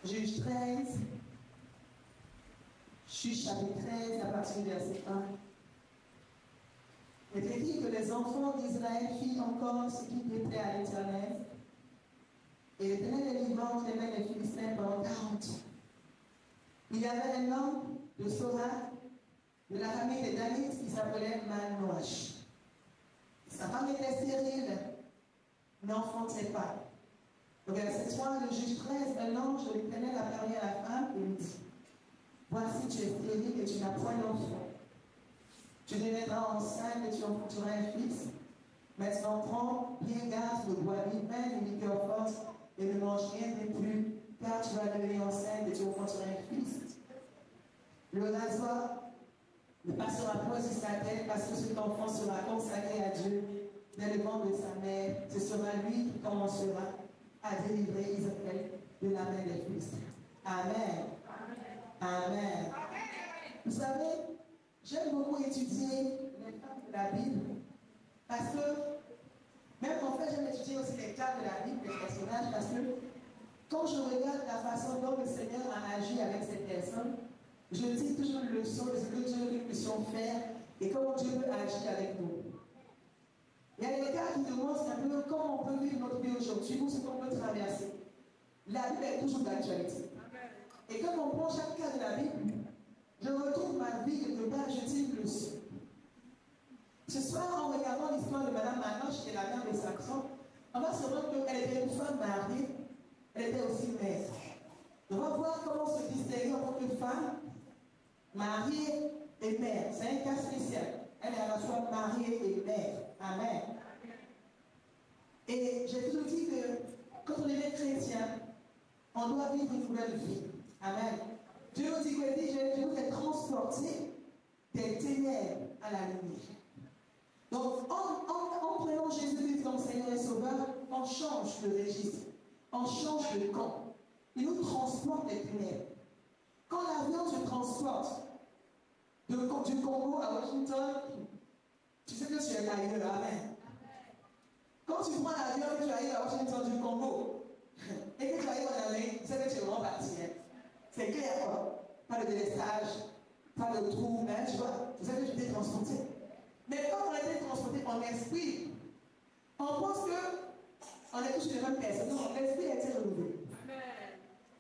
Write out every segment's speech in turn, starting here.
Juge 13, Juge chapitre 13, à partir du verset 1. Il est écrit que les enfants d'Israël firent encore ce qui déplaît à l'Éternel. Et l'Éternel les livra entre les mains des Philistins pendant 40 ans. Il y avait un homme de Sora, de la famille des Danites, qui s'appelait Manoach. Sa femme était stérile, n'enfantait pas. Au verset 3, le juge 13, un ange de l'Éternel apparut à la femme et lui dit: voici, tu es stérile et tu n'as point d'enfant. Tu deviendras enceinte et tu enfanteras un fils. Maintenant, prends bien garde, ne bois ni vin ni liqueur forte et ne mange rien de plus, car tu vas devenir enceinte et tu enfanteras un fils. Le rasoir ne passera point sur sa tête parce que cet enfant sera consacré à Dieu dès le ventre de sa mère. Ce sera lui qui commencera à délivrer Israël de la main des Philistins. Amen. Amen. Vous savez, j'aime beaucoup étudier les femmes de la Bible parce que, même en fait, j'aime étudier aussi les cas de la Bible, les personnages, parce que quand je regarde la façon dont le Seigneur a agi avec ces personnes, je tire toujours une leçon de ce que Dieu veut que nous puissions faire et comment Dieu veut agir avec nous. Il y a des cas qui demandent un peu comment on peut vivre notre vie aujourd'hui ou ce qu'on peut traverser. La Bible est toujours d'actualité. Et quand on prend chaque cas de la Bible, je retrouve ma vie quelque part, je tire une leçon. Ce soir, en regardant l'histoire de Madame Manoach, qui est la mère des Saxons, on va se rendre compte qu'elle était une femme mariée, elle était aussi mère. On va voir comment se distinguer en tant que femme, mariée et mère. C'est un cas spécial. Elle est à la fois mariée et mère. Amen. Et j'ai toujours dit que quand on est chrétien, on doit vivre une nouvelle vie. Amen. Dieu nous dit que je vous ai transporté des ténèbres à la lumière. Donc, en prenant Jésus-Christ comme Seigneur et Sauveur, on change de registre, on change de camp. Il nous transporte des ténèbres. Quand l'avion se transporte du Congo à Washington, tu sais que tu es ailleurs. Amen. Quand tu prends l'avion et que tu arrives à Washington du Congo, et que tu arrives en Amérique, tu sais que tu es vraiment parti. Hein? C'est clair, quoi. Pas de délestage, pas de trou, hein, tu vois. Tu sais que tu t'es transporté. Mais quand on a été transporté en esprit, on pense qu'on est tous les mêmes personnes. Non, l'esprit a été renouvelé.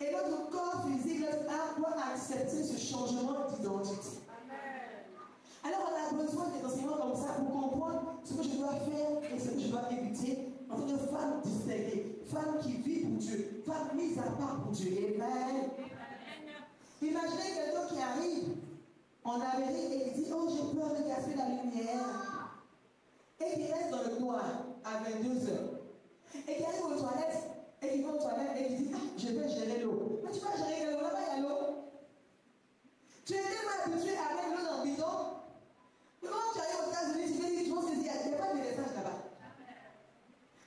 Et notre corps physique, notre âme doit accepter ce changement d'identité. Alors on a besoin des enseignements comme ça pour comprendre ce que je dois faire et ce que je dois éviter en tant que femme distinguée, femme qui vit pour Dieu, femme mise à part pour Dieu. Amen. Imaginez quelqu'un qui arrive en Amérique et qui dit: oh, j'ai peur de casser la lumière. Et qui reste dans le noir à 22 heures. Et qui arrive aux toilettes, et qui va aux toilettes et qui dit: ah, je vais gérer l'eau. Mais tu vas gérer l'eau, là-bas il y a l'eau. Tu es tellement habitué à mettre l'eau dans le bidon. Mais quand tu arrives aux États-Unis, tu te dis: je pense qu'il n'y a pas de message là-bas.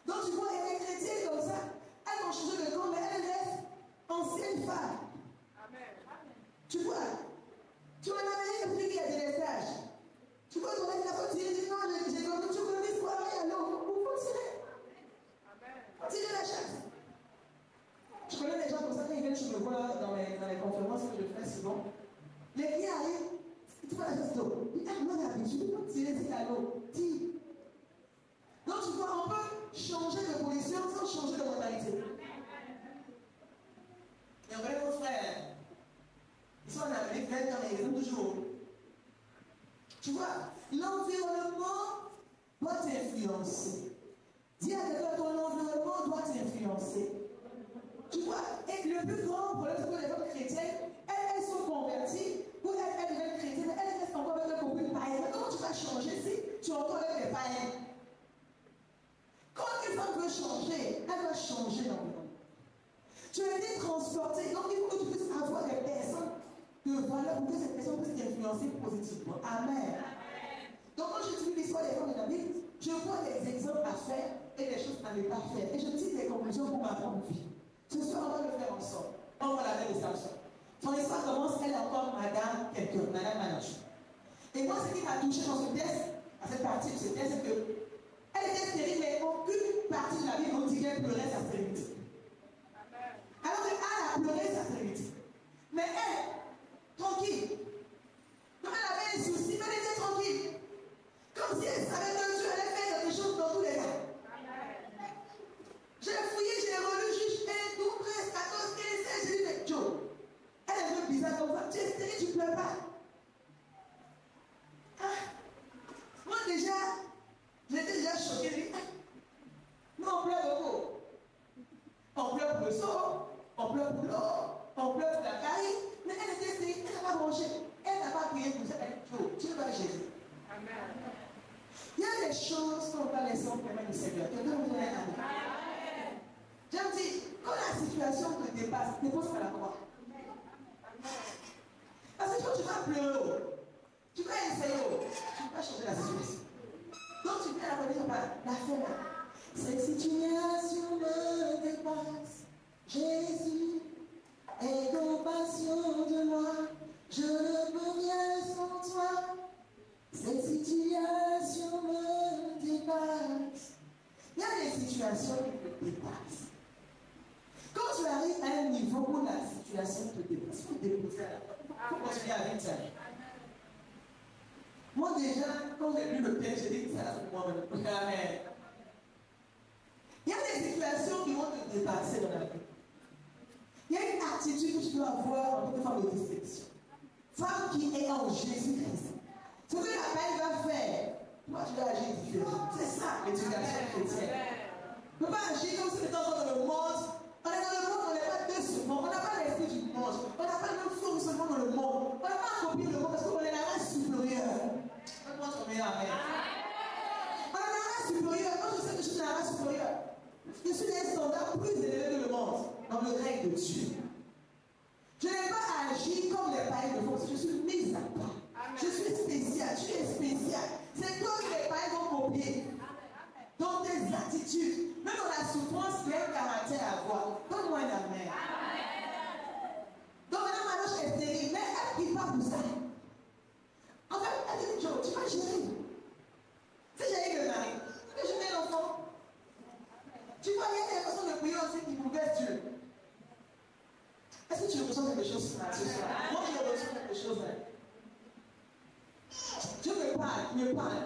Donc tu vois, il y a des chrétiens comme ça. Elles ont changé de camp, mais elles restent anciennes femmes. Amen. Tu vois, tu vas en Amérique, tu dis qu'il y a des messages. Tu vois, tu vas dire: non, j'ai compris, tu connais l'histoire, il y a l'eau. Vous fonctionnez. Continuez la chasse. Je connais des gens comme ça, quand ils viennent, je me vois dans les conférences que je fais souvent. Les clients arrivent, tu vois la chasse d'eau. Ils disent: non, l'habitude, il faut tirer à l'eau. Tire. Donc tu vois, on peut changer de position sans changer de mentalité. Et on connaît nos frères. Ils sont en Amérique, mais ils ont toujours. Tu vois, l'environnement doit t'influencer. Dis à quelqu'un: ton environnement doit t'influencer. Tu vois, et le plus grand problème, c'est que les femmes chrétiennes, elles sont converties, ou elles deviennent chrétiennes, mais elles restent encore avec un copine païen. Mais comment tu vas changer si tu es encore avec des païens? Quand une femme veut changer, elle va changer d'environnement. Tu as été transporté, donc il faut que tu puisses avoir des personnes de valeur pour que ces personnes puissent t'influencer positivement. Amen. Donc quand je dis l'histoire des femmes de la Bible, je vois des exemples à faire et des choses à ne pas faire. Et je tire des conclusions pour ma propre vie. Ce soir, on va le faire ensemble. On va la faire de Samson. Son histoire commence, elle est encore Madame quelqu'un, Madame Manoach. Et moi, ce qui m'a touché dans ce texte, à cette partie de ce texte, c'est que elle était stérile, mais aucune partie de la Bible nous dit qu'elle pleurait sa stérilité. Alors qu'elle a pleuré, ça très vite. Mais elle, tranquille. Donc elle avait un souci, mais elle était tranquille. Comme si elle savait que Dieu allait faire quelque chose dans tous les cas. J'ai fouillé, j'ai relu Juge 1, 12, 13, 14, 15, 16, j'ai dit, mais Joe, elle est un peu bizarre comme ça. Tu es stérile, tu ne pleures pas. Ah. Moi déjà, j'étais déjà choquée. Nous on pleure beaucoup. On pleure pour le sang, on pleure pour l'eau, on pleure pour la caille. Mais elle était stérile, elle n'a pas mangé. Elle n'a pas prié pour ça. Elle dit, Joe, tu ne vas pas Jésus. Amen. Il y a des choses qu'on va laisser en permettre du Seigneur. Quelqu'un vous dit Amen. J'aime dire, quand la situation te dépasse, dépose pas la croix. Parce que quand tu vas pleurer, tu vas essayer, tu ne peux pas changer la situation. Donc tu viens à la dire, la fin là. Cette situation me dépasse. Jésus, aie compassion de moi. Je ne peux rien sans toi. Cette situation me dépasse. Il y a des situations qui te dépassent. Quand tu arrives à un niveau où la situation te dépasse, il faut déposer à la porte. Il faut continuer avec ça. Moi déjà, quand j'ai lu le texte, j'ai dit que ça pour moi-même. Amen. Il y a des situations qui vont te dépasser dans la vie. Il y a une attitude que tu dois avoir en tant que femme de distinction. Femme qui est en Jésus-Christ. Ce que la Bible va faire, toi tu dois agir différemment. C'est ça l'éducation chrétienne. On ne peut pas agir comme si on était dans le monde. On est dans le monde, on n'est pas deux sur le monde. On n'a pas l'esprit du monde. On n'a pas le même fonctionnement dans le monde. On n'a pas accompli le monde parce qu'on est la race supérieure. On est la race supérieure. Quand je sais que je suis la race supérieure, je suis un standard plus élevé que le monde dans le règne de Dieu. Je n'ai pas agi comme les païens le font parce que je suis mise à part. Je suis spécial, tu es spécial. C'est toi que les païens vont copier. Dans tes attitudes, même dans la souffrance, il y a un caractère à avoir. Donne-moi un amen. Donc maintenant, ma loge est stérile, mais elle ne prie pas pour ça. En fait, elle dit, Joe, tu vas gérer. Si j'ai eu le mari, tu peux gérer l'enfant. Tu vois, il y a des façons de prier aussi qui bouleversent Dieu. Est-ce que tu ressens quelque chose ce soir? Moi, je ressens quelque chose. Dieu me parle,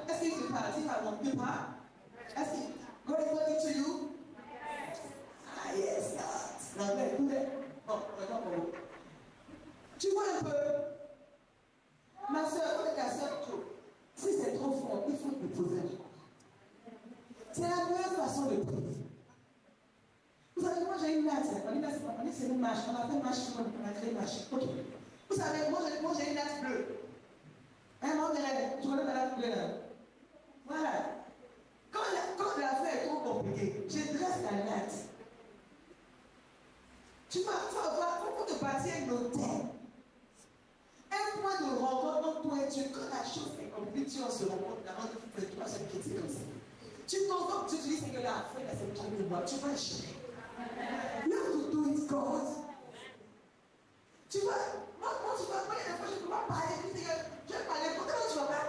Est-ce qu'il te parle? S'il parle, il te parle. Est-ce que God is talking to you? Yes. Ah, yes, God. Non, mais écoutez. Bon, regarde pour vous. Tu vois un peu? Ma soeur, quand ta soeur, si c'est trop fort, il faut te poser un jour. C'est la meilleure façon de prier. Vous savez, moi j'ai une date. On dit c'est une marche. On a fait une marche, on a créé une marche. Ok. Vous savez, moi j'ai une date bleue. Un moment de rêve, tu connais la date bleue là? Voilà. Quand l'affaire est trop compliquée, je dresse la date. Tu vas faut te bâtir un hôtel. Un point de rencontre entre toi et Dieu. Quand la chose est compliquée, on se rencontre là, on fait trois seul chrétien comme ça. Tu convoques, tu dis que la fin, c'est le truc de moi. Tu vas gérer. You have to do it, God. Tu vois, moi, tu vois, moi, il y a des fois, je ne peux pas parler. Je vais parler. Comment tu vas pas?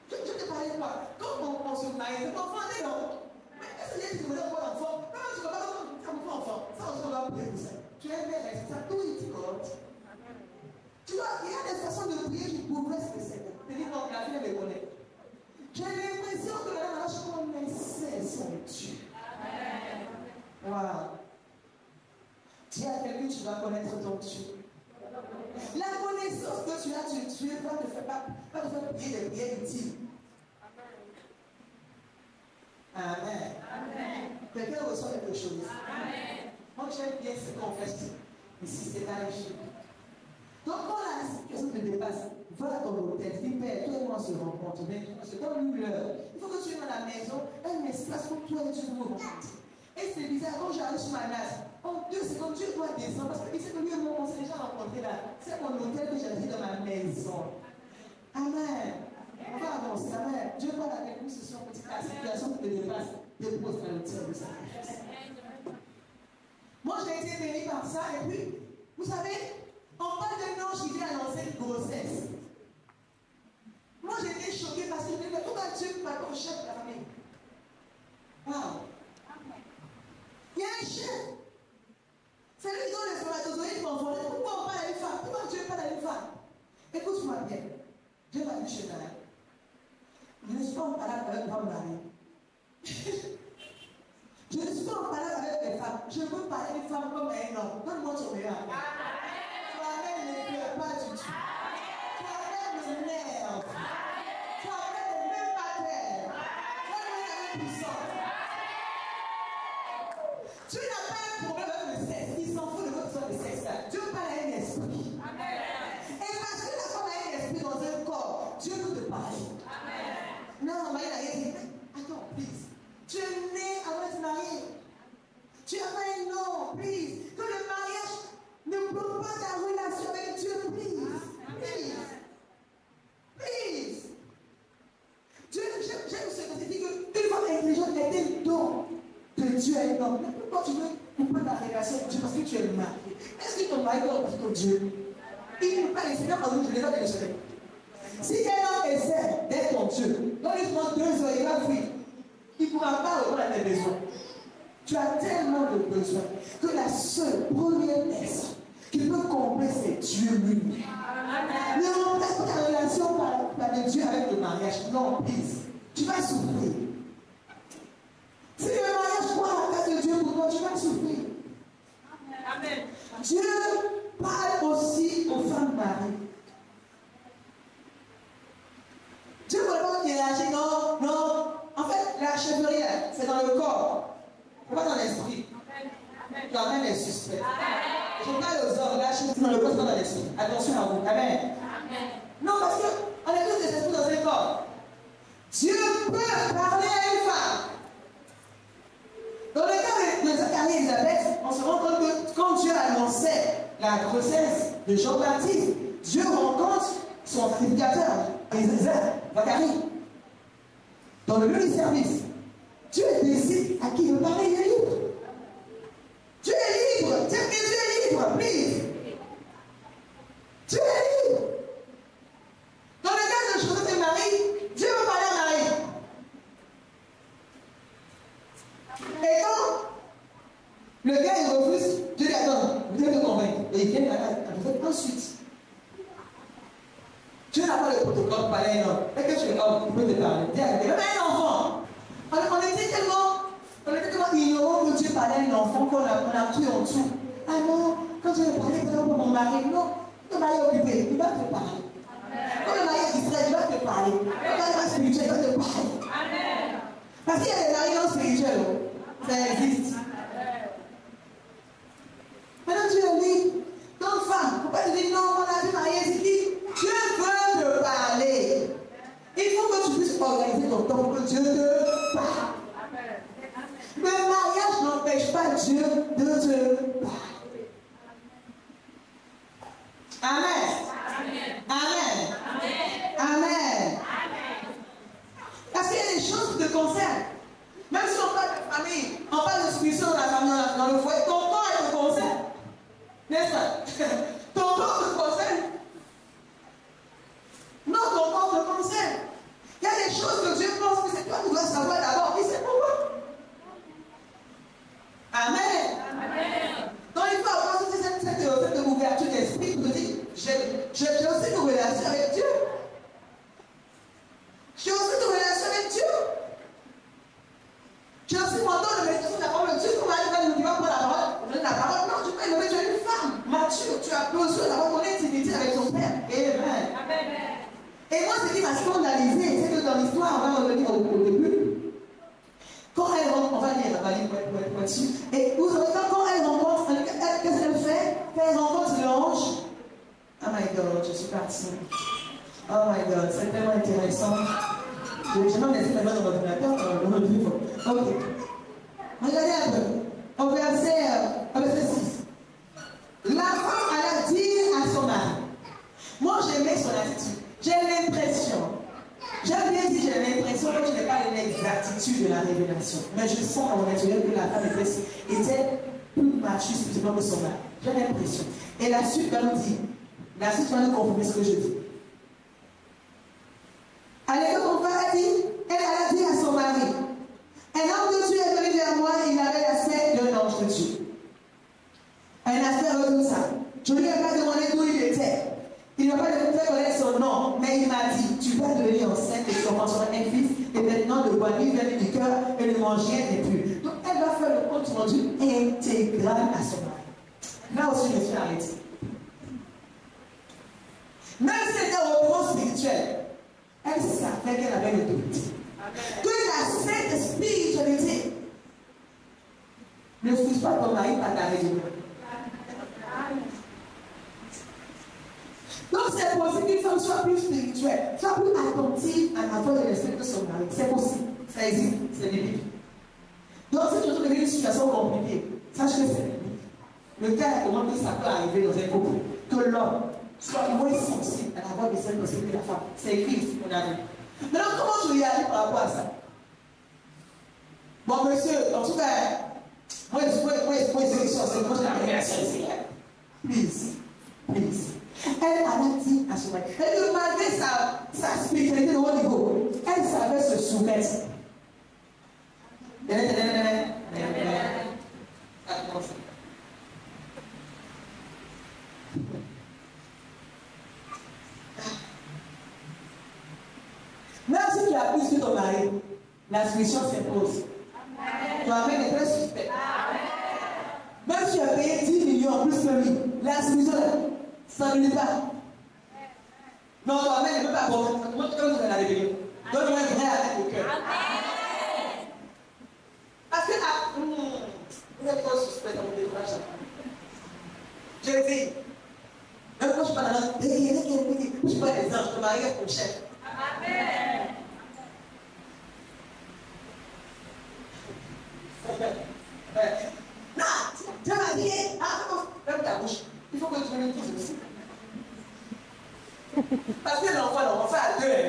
Je te parler quoi? Quand on se marie, c'est mon enfant, non? Mais est-ce que tu veux avoir un enfant? Comment tu vas pas faire mon enfant? Ça, on se va prier pour ça. Tu es mère, c'est ça, do it, God. Tu vois, il y a des façons de prier qui bouleversent le Seigneur. Je dis, non, la vie, elle me connaît. J'ai l'impression que la marche connaissait son Dieu. Voilà. Dis à quelqu'un, tu vas connaître ton Dieu. La connaissance que tu as du Dieu va te faire prier des prières utiles. Amen. Amen. Quelqu'un reçoit quelque chose. Amen. Moi, j'aime bien ce qu'on fait ici, c'est la régie. Donc, quand la situation te dépasse, va à ton hôtel, dis Père, toi et moi on se rencontre. C'est comme une heure. Il faut que tu aies dans la maison un espace pour toi et Dieu nous rencontre. Et c'est bizarre, quand j'arrive sur ma place, en 2 secondes, Dieu doit descendre parce qu'il sait que lui et moi, on s'est déjà rencontrés là. C'est mon hôtel que j'ai dans ma maison. Amen. On va avancer. Amen. Dieu parle à quelqu'un ce soir, petit la situation qui te dépasse, dépose dans l'hôtel de sacrifice. Moi, j'ai été béni par ça, et puis, vous savez, on parle d'un ange qui vient annoncer une grossesse. Moi, j'ai été choquée parce que je me disais, pourquoi Dieu m'a comme chef de la famille? Waouh! Il y a un chef. C'est lui qui donne les spermatozoïdes confondaient. Pourquoi on parle à une femme? Pourquoi Dieu parle à une femme? Écoute-moi bien. Dieu va dire chez elle. Je ne suis pas en parole avec une femme mariée. Je ne suis pas en parole avec les femmes. Je veux parler des femmes comme un homme. Donne-moi ton meilleur ami. Toi-même ne pleure pas du tout. Toi-même ne nerve. Toi-même ne même pas terre. Toi-même est puissant. Dieu n'a pas un problème avec le sexe. Il s'en fout de votre histoire de sexe là. Dieu parle à un esprit. Et parce que la femme a un esprit dans un corps, Dieu peut te parler. Non, Marie n'a rien dit. Attends, please. Tu es né avant de te marier. Tu as un nom, please. Que le mariage ne bloque pas ta relation avec Dieu, please. Please. Please. Dieu, j'aime ce que tu dis qu'une femme intelligente est un don que Dieu est un homme. Mais pourquoi tu veux couper ta relation avec Dieu parce que tu es marié? Est-ce que ton mari doit aussi ton Dieu? Il ne peut pas laisser, par exemple, je les ai déchirés. Si un homme essaie d'être ton Dieu, donne-lui 2 heures, il va fuir. Il ne pourra pas répondre à tes besoins. Tu as tellement de besoins que la seule première personne qui peut combler, c'est Dieu lui-même. Ne remplace pas ta relation de Dieu avec le mariage. Non, please. Tu vas souffrir. Si le mariage croit à la carte de Dieu pour toi, tu vas souffrir. Amen. Dieu parle aussi aux femmes mariées. Dieu ne veut pas qu'il réagisse. Non, non. En fait, la chèvrerie, c'est dans le corps. Ce n'est pas dans l'esprit. Tu amènes les suspects. Je parle aux hommes, la chèvrerie, c'est dans le corps, c'est pas dans l'esprit. Attention à vous. Amen. Non, parce qu'on est tous des esprits dans un corps. Dieu peut parler à une femme. Dans le cas de Zacharie et Élisabeth, on se rend compte que quand Dieu annonçait la grossesse de Jean-Baptiste, Dieu rencontre son sacrificateur, Zacharie. Dans le lieu du service, Dieu décide à qui il veut parler, il est libre. Dieu est libre. Dieu est libre, please. Dieu est libre. Dans le cas de Joseph et Marie, Dieu veut parler à Marie. Et quand le gars il refuse, Dieu dit attends, vous devez te convaincre. Et il vient à Joseph ensuite. Dieu n'a pas le protocole pour parler à un homme. Dès que tu es homme, il peut te parler. Dis à même un enfant. On était tellement ignorants que Dieu parlait à un enfant qu'on a cru en tout. Ah non, quand je vais parler pour mon mari, non, le mari est occupé, il va te parler. Quand le mari est distrait, il va te parler. Quand le mari est spirituel, il va te parler. Parce qu'il y a des maris non spirituels. Ça existe. Maintenant, tu es libre. Donc, femme, il ne faut pas te dire non, on a vu marier, c'est qui? Dieu veut te parler. Il faut que tu puisses organiser ton temps pour que Dieu te parle. Le mariage n'empêche pas Dieu de te parler. Amen. Amen. Amen. Parce qu'il y a des choses qui te concernent. Même si on parle de famille, on parle de solution dans la famille, dans le foyer, ton corps te concerne. N'est-ce pas? Ton corps te concerne. Non, ton corps te concerne. Il y a des choses que Dieu pense que c'est toi qui dois savoir d'abord. Et c'est pourquoi. Amen. Amen. Donc il faut avoir cette ouverture d'esprit pour te dire, j'ai aussi une relation avec Dieu. J'ai aussi une relation avec Dieu. J'ai aussi mon temps de méditation de la parole de Dieu. Comment tu vas prendre la parole? La parole, non, tu peux élever, tu es une femme mature. Tu as besoin d'avoir ton intimité avec ton Père. Amen. Amen. Et moi, ce qui m'a scandalisé, c'est que dans l'histoire, on va revenir au début. Quand elle rentre, on va lire pour être sûr. Et vous savez, quand elle rencontre, qu'est-ce qu'elle fait? Elle rencontre l'ange. Oh my God, je suis partie. Oh my God, c'est tellement intéressant. Je vais laisser la main dans l'ordinateur, dans le livre. Ok. Regardez un peu. Au verset 6. La femme alla dire à son mari. Moi, j'aimais son attitude. J'ai l'impression. J'aime bien dire j'ai l'impression que je n'ai pas l'exactitude de la révélation. Mais je sens en naturel que la femme était plus mature spirituellement que son mari. J'ai l'impression. Et la suite va nous dire. La suite va nous confirmer ce que je dis. Allez, mon père a dit, elle a dit à son mari, un homme de Dieu est venu vers moi, il avait l'aspect d'un ange de Dieu. Un Je lui ai pas demandé d'où il était. Il ne m'a pas fait connaître son nom, mais il m'a dit, tu vas devenir enceinte et tu enfanteras un fils, et maintenant le bois lui vient du cœur et ne mange rien n'est plus. Donc elle va faire le compte rendu intégral à son mari. Là aussi, je me suis arrêtée. Même si c'était au niveau spirituel, elle savait qu'elle avait l'autorité. Que la sainte spiritualité ne pousse pas ton mari par ta raison. Donc c'est possible qu'une femme soit plus spirituelle, soit plus attentive à la voix de l'esprit de son mari. C'est possible, ça existe, c'est biblique. Donc si tu trouves une situation compliquée, sache que c'est biblique. Le cas est comment que ça peut arriver dans un couple, que l'homme soit moins sensible à la voix de l'esprit de la femme. C'est écrit ici, on a vu. Maintenant, comment tu réagis par rapport à ça? Bon, monsieur, en tout cas, moi, c'est moi, je l'arrive à ça ici. Please, please. Elle a dit à son mari. Elle malgré sa spiritualité de haut niveau, elle savait se soumettre. Même si tu as plus que ton mari, la soumission s'impose. Toi-même est très suspect. Même si tu as payé 10 millions plus que lui, la soumission, ça ne l'est pas. Non, toi-même ne peut pas bon. Comment tu veux la rébellion? Donne-moi un vrai avec le cœur. Parce que vous êtes trop suspect dans mon décourage. Je le dis. Même quand je parle dans la je suis pas des anges, ton mari est ton chef. Amen. Non, tu vas dire, ferme ta bouche. Il faut que tu me dises aussi. Parce que l'enfant à deux.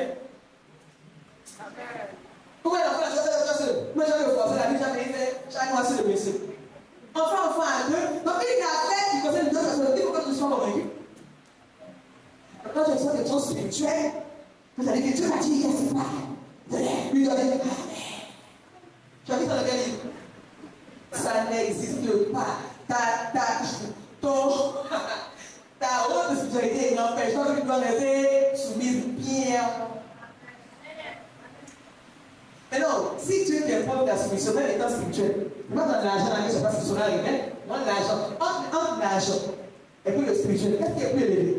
Pourquoi l'enfant a choisi? Moi, j'avais forcé la vie, j'avais fait chaque mois sur le monsieur. Enfant à deux. Donc, il a fait du conseil de deux personnes. Il faut que tu sois convaincu. Quand tu es trop spirituel, vous allez dire, Dieu m'a dit, il c'est pas. Lui donner. Tu as vu dans le livre? Ça n'existe pas. Ta haute spiritualité n'empêche pas que tu dois rester soumise bien. Mais non, si tu es capable de la soumission, même étant spirituel, moi dans l'argent, je ne sais pas si c'est arrivé, moi l'argent, entre l'argent et puis le spirituel, qu'est-ce qui est plus élevé?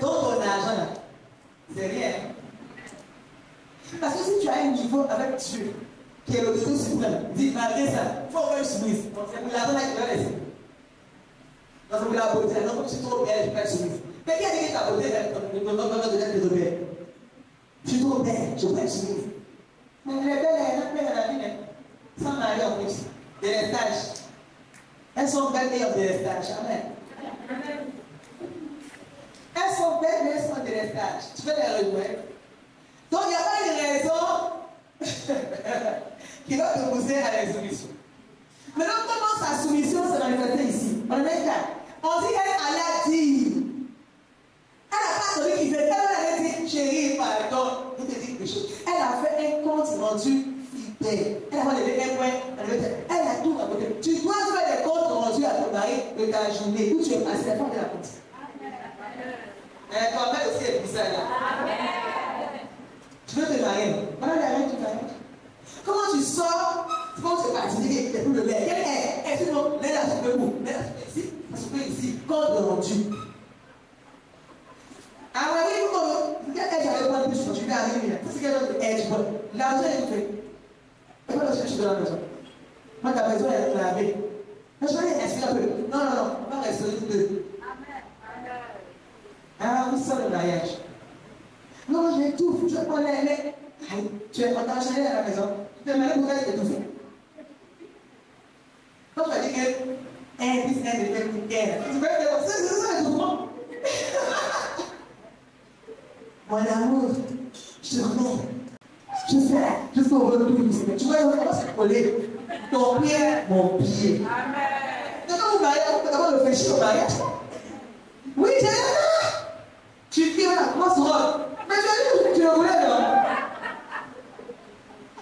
Donc ton argent là, c'est rien. Parce que si tu as un niveau avec Dieu, qui est l'autorité suprême, dis malgré ça, il faut faire une soumise. C'est pour l'argent là qui va laisser. Donc c'est pour la beauté, non, comme je suis trop belle, je ne vais pas être soumise. Mais qui a dit que ta beauté, ne me donne pas de l'être de belle. Je suis trop belle, je ne vais pas être soumise. Mais les belles, elles ont la vie, sans mari en plus, des stages. Elles sont belles meilleures des stages. Amen. Elles sont belles, mais elles sont des stages. Tu peux les rejoindre. Donc il n'y a pas une raison qui va te pousser à la soumission. Maintenant, comment sa soumission se manifeste ici? On est là. On dit qu'elle allait dire. Elle n'a pas celui qui fait. Elle a dit, chérie, pardon. Je te dis quelque chose. Elle a fait un compte rendu fidèle. Elle a fait un point. Elle a tout raconté. Tu dois faire des comptes rendus à ton mari de ta journée où tu es passé la fin de la compte. Toi-même aussi est bizarre là. Tu veux te marier? Voilà la règle du mariage. Comment tu sors? Comment tu es parti? Il n'y a plus de l'air. Quel air? Est-ce que non? L'air là, tu peux où? L'air là, tu peux ici. Ça se fait ici. Compte rendu. Ah ouais, oui, vous j'avais pas de plus, je vais arriver là. C'est quelque chose de edge, l'argent est fait. Et pas parce que je suis dans la maison. Moi, ta maison est lavée. Mais je vais respirer un peu. Non, on va rester deux. Ah, oui, ça le mariage. Non, j'ai tout, je prends les. Tu es content de à la maison. Tu te mets pour être étouffé. Quand tu vas dire que 1 plus 1 devient une guerre, tu peux dire, c'est ça l'étouffement. Mon amour, je te remets. Je fais jusqu'au retour du Seigneur. Tu vois, on va se coller. Ton pied, mon pied. Amen. Donc, quand vous mariez, vous pouvez d'abord réfléchir au mariage. Oui, j'ai là. Tu dis, voilà, comment se rend? Mais tu le voulais, non?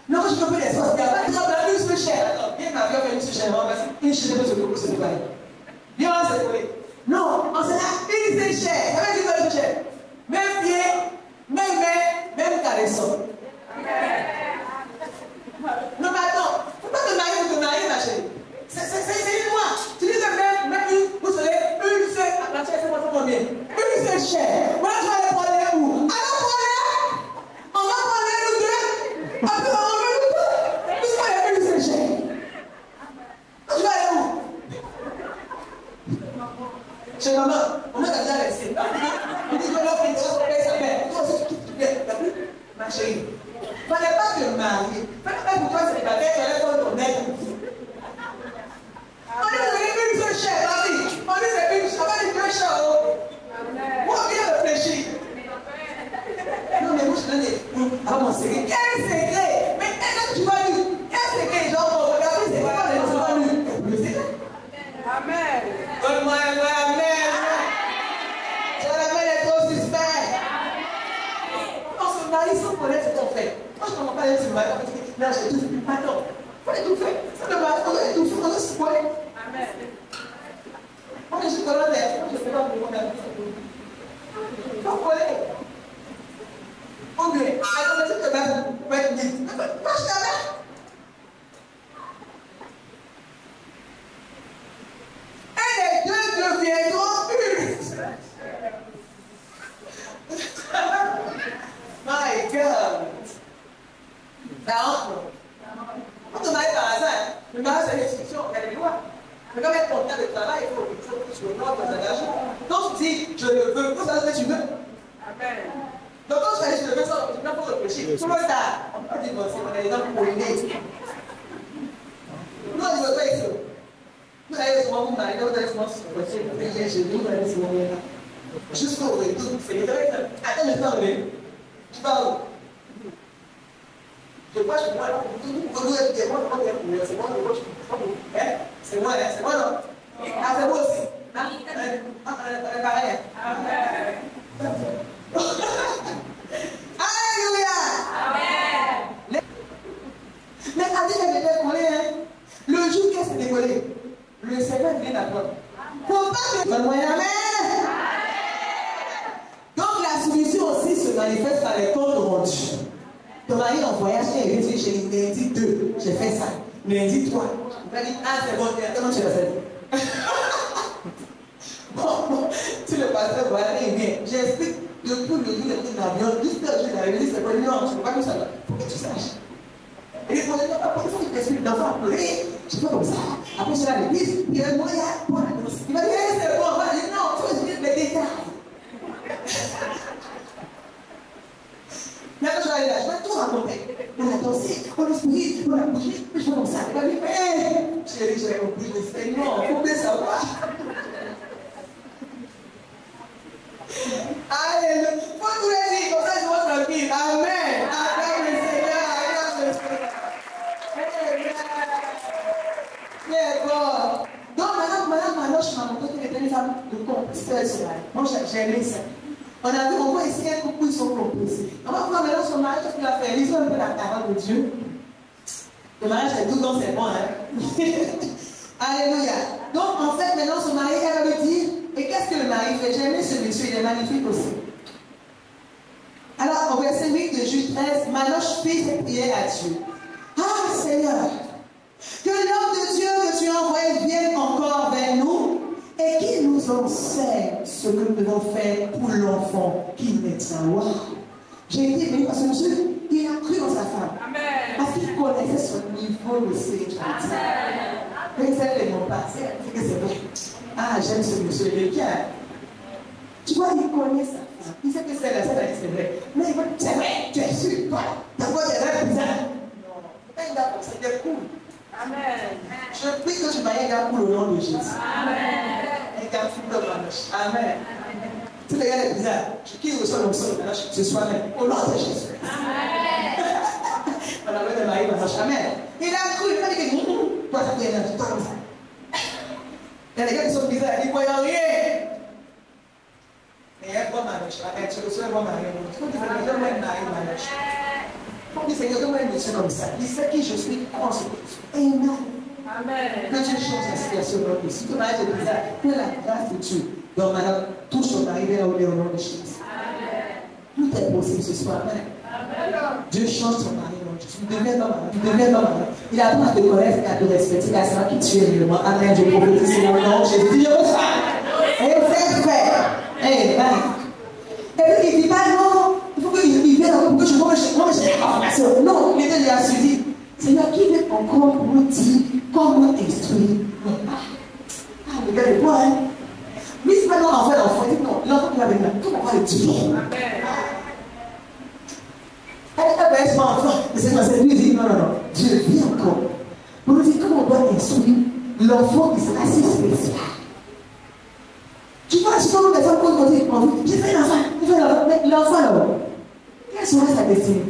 Non, je peux faire des sauces. Il n'y a pas de problème, plus cher. Attends, viens ma vie, on fait plus cher. Une chaise de ce couple, c'est pareil. Viens, on va se coller. maman, on m'a déjà laissé. On dit que l'autre est trop près, ça fait. Toi aussi, tu quittes, ma chérie. Il ne fallait pas te marier. Il ne fallait pas pour toi célibataire, tu allais prendre ton aide. On dit que c'est une seule chair, mamie. On dit que c'est une chair, pas une seule chair. Pour bien réfléchir. Non, mais moi, je donne à mon secret. Quel secret? Mais est-ce que tu vas lui? Quel secret? Genre, regardez, c'est pas les gens lui. Le secret? Amen. Donne-moi un vrai amen. Je l'appelle les trop suspects. On se marie sans connaître ce qu'on fait. Moi, je ne comprends pas les se marier. Là, j'ai tout fait. Attends, il faut tout faire. Ça ne va pas, on doit tout faire, on doit se connaître. Amen. Moi, je suis dans la mer. Je ne sais pas pourquoi on a fait. Il faut connaître. Oh bien, attends, mais tu te mets pour être vite. Marche là-bas. Et les deux deviendront une. My God. Ça entre. On te marie par hasard. Le mariage, c'est une institution, il y a des lois. Mais comme être content de travail, il faut que tu honores tes engagements. Donc tu dis, je le veux, tout ça, ce que tu veux. Amen. Donc quand je le veux, ça, je ne peux pas réfléchir. Tout le monde on peut pas divorcer, on a des gens pour l'aider. Nous, on ne veut pas ici. Vous allez souvent vous marier, vous allez souvent se réfléchir, vous allez chez vous, vous allez souvent venir. Jusqu'au retour, c'est les vrais. Attends, je parle. Tu parles. Je crois que je suis moi, là. Vous êtes des moi, c'est moi, c'est moi, c'est moi, non? Ah, c'est moi aussi. Pareil. Amen. Alléluia. Amen. Mais Adi est décollé, hein? Le jour qu'elle s'est décollée, le Seigneur vient d'apprendre. Faut pas que. Donne-moi un amen. Donc la soumission aussi se manifeste par les comptes rendus. Ton mari en voyage, il est venu chez lui, lundi 2, j'ai fait ça. Lundi 3. Il m'a dit, ah c'est bon, comment tu l'as fait? Bon, tu le pasteur, voilà, il vient. J'explique depuis le jour de l'avion, jusqu'à ce que j'arrive, il dit, c'est pas lui, non, tu ne peux pas comme ça. Il faut que tu saches. Et il faut que tu t'expliques, l'enfant a pleuré, je fais comme ça. Après, je suis à l'église, il y a un moyen pour la danse. Il m'a dit, c'est bon, il dit, non, tu veux dire les détails. Maintenant, je vais aller là, je vais tout raconter. On a dansé, on a souri, on a bougé, je fais comme ça. Il m'a dit, mais chérie, j'ai compris, mais c'est non, il faut bien savoir. Alléluia. Faut tout les dire, comme ça je vois tranquille. Amen. Acclame le Seigneur, acclame le Seigneur. C'est bon. Donc maintenant, je m'en montre que les femmes de complices. Moi, j'ai aimé ça. On voit ici un couple, ils sont complices. On va voir maintenant son mariage, qu'est-ce qu'il a fait? Ils ont un peu la parole de Dieu. Le mariage est doux, donc c'est bon, hein. Alléluia. Donc, en fait, maintenant, son mari, elle va lui dire, et qu'est-ce que le mari fait? J'ai aimé ce monsieur, il est magnifique aussi. Alors, au verset 8 de Juge 13, Manoche fit cette prière à Dieu. Ah, Seigneur, que l'homme de Dieu que tu as envoyé vienne encore vers nous et qu'il nous enseigne ce que nous devons faire pour l'enfant qui naîtra. Wow. J'ai été béni parce que monsieur, il a cru dans sa femme. Amen. Parce qu'il connaissait son niveau de spiritualité. Mais ça ne l'est pas. C'est que c'est vrai. Ah, j'aime ce monsieur, il est bien. Tu vois, il connaît ça. Il sait que c'est la seule, c'est vrai. Mais il va dire, c'est vrai, tu es sûr. Voilà. D'abord, il y a un bizarre. Non. Un gars comme ça, il est cool. Amen. Je prie que tu m'ailles un gars cool au nom de Jésus. Amen. Un gars fou de Manoche. Amen. Tous les gars, les bizarres. Je quitte le sol, Manoche, ce soir même. Au nom de Jésus. Amen. On a le mari Manoche. Amen. Il a cru, il m'a dit que toi, ça peut être tout comme ça. Il y a des gars qui sont bizarres, ils ne voient rien. Mais il y a un bon mariage. Tu reçois un bon mariage. Il faut que tu fasses un bon mariage. Il faut que Seigneur, donne-moi un monsieur comme ça. Il sait qui je suis, comment je suis. Amen. Amen. Que Dieu change la situation de notre vie. Si ton mariage est bizarre, que la grâce de Dieu. Donc maintenant, touche ton mari vers au nom de Jésus. Amen. Tout est possible ce soir. Amen. Dieu change ton mari. Tu deviens normal. Tu deviens normal. Il apprend à te connaître et à te respecter. Il a savoir qui tu es réellement. Amen. Je prophétise dans le nom de Jésus. Dieu le fait. Et c'est fait. Amen. Et puis il dit pas non. Il faut qu'il vienne pour que je vois. Moi, j'ai l'information. Non, il lui a suivi. Seigneur, qui veut encore nous dire comment instruire? Ah, le gars est bon, hein? Lui, c'est pas non enfin l'enfant, il dit non, l'enfant qui va venir, comment on va le tuer? Elle va être mon enfant, mais c'est lui qui dit non, Dieu vit encore. Pour nous dire comment on doit instruire l'enfant qui sera si spécial. Tu vois, si on des femmes qu'on dit, j'ai fait l'enfant, mais l'enfant là, quelle sera sa destinée?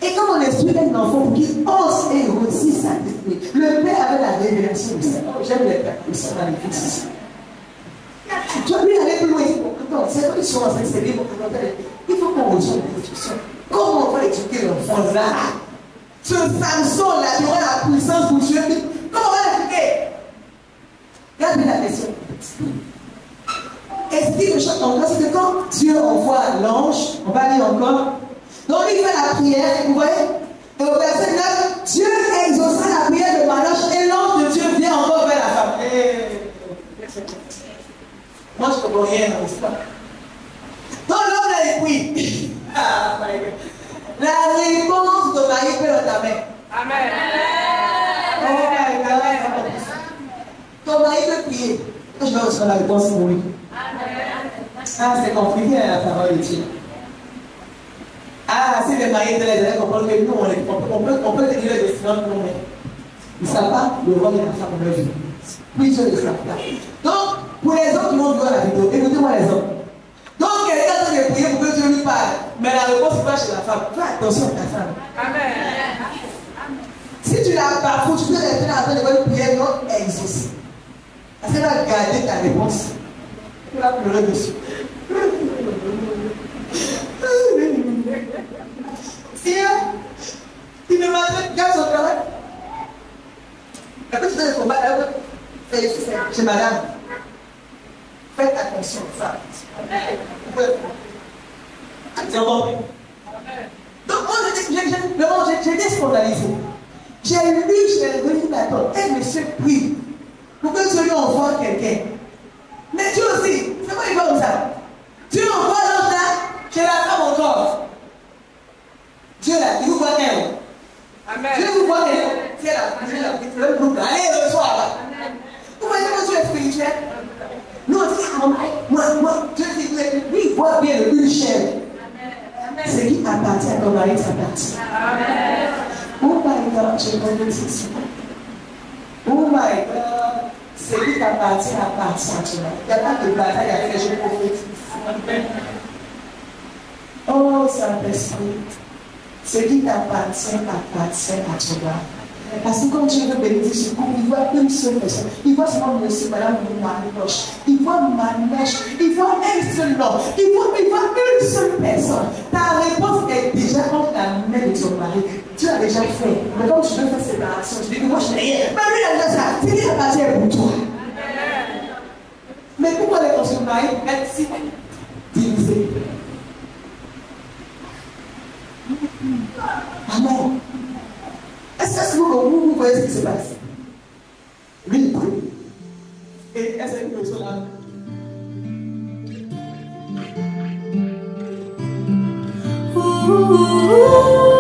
Et comme on instruit un enfant pour qu'il ose et réussisse sa destinée, le père avait la révélation du Seigneur. J'aime les pères, ils sont magnifiques. Tu vas lui aller plus loin. Non, c'est pas qu'ils sont en train de se dire, il faut qu'on reçoive l'instruction. Comment on va éduquer l'enfant là? Ce Samson là, qui aura la puissance pour tuer, comment on va l'éduquer? Regarde la question. Et ce qui me choque encore, c'est que quand Dieu envoie l'ange, on va lire encore, donc il fait la prière, vous voyez? Et au verset 9, Dieu exaucera la prière de Manoach et l'ange de Dieu vient encore vers la femme. Moi je ne comprends rien dans l'histoire. Donc l'homme l'a écouté. La réponse de Marie peut dans ta main. Amen. Oh my God. Ton mari peut prier. Je vais recevoir la réponse pour lui. Ah, c'est compliqué la parole de Dieu. Ah, si les maris de l'aide comprennent que nous, on peut tenir le destin pour nous. Ils ne savent pas le rôle de la femme dans leur vie. Oui, je ne le sais pas. Donc, pour les hommes qui vont voir la vidéo, écoutez-moi les hommes. Donc, quelqu'un est en train de prier pour que Dieu lui parle. Mais la réponse n'est pas chez la femme. Fais attention à ta femme. Amen. Si tu l'as parfois, tu peux rester en train de faire une prière non exaucée. Parce qu'elle va garder ta réponse. Tu vas pleurer dessus. Si tu ne m'as pas garde son travail. Après, tu fais le combat, c'est madame. Faites attention aux femmes. C'est bon. Donc, moi, j'ai été scandalisé. J'ai lu, j'ai lu d'accord. Et monsieur prie pour que Dieu lui envoie quelqu'un. Mais Dieu aussi, c'est quoi il va comme ça? Dieu envoie l'autre là, chez la femme encore. Dieu là, il vous voit elle. Amen. Dieu vous voit elle. C'est là, le groupe là. Allez, le soir là. Vous voyez que Dieu est spirituel? Nous, on dit, moi, Dieu dit, lui, il voit bien le plus cher. Ce qui appartient à ton mari, ça appartient. Amen. Oh my God, je connais ceci. Oh my God, ce qui t'appartient appartient à toi. Il n'y a pas de bataille avec les gens prophétiques. Oh Saint-Esprit, ce qui t'appartient appartient à toi. Parce que quand Dieu veut bénir ce couple, il voit une seule personne. Il voit seulement monsieur, madame, Manoach. Il voit Manoach. Il voit un seul nom. Il voit une seule personne. Ta réponse est déjà entre la main de ton mari. Tu as déjà fait. Mais quand tu veux faire séparation, tu dis que moi je n'ai rien. Mais lui, il a déjà ça. C'est qui appartient pour toi. Mais pourquoi les ton mari être si divisé? Amen. Est-ce que vous voyez ce qui se passe? Lui, il prie. Et est-ce que nous sommes là? Ouh.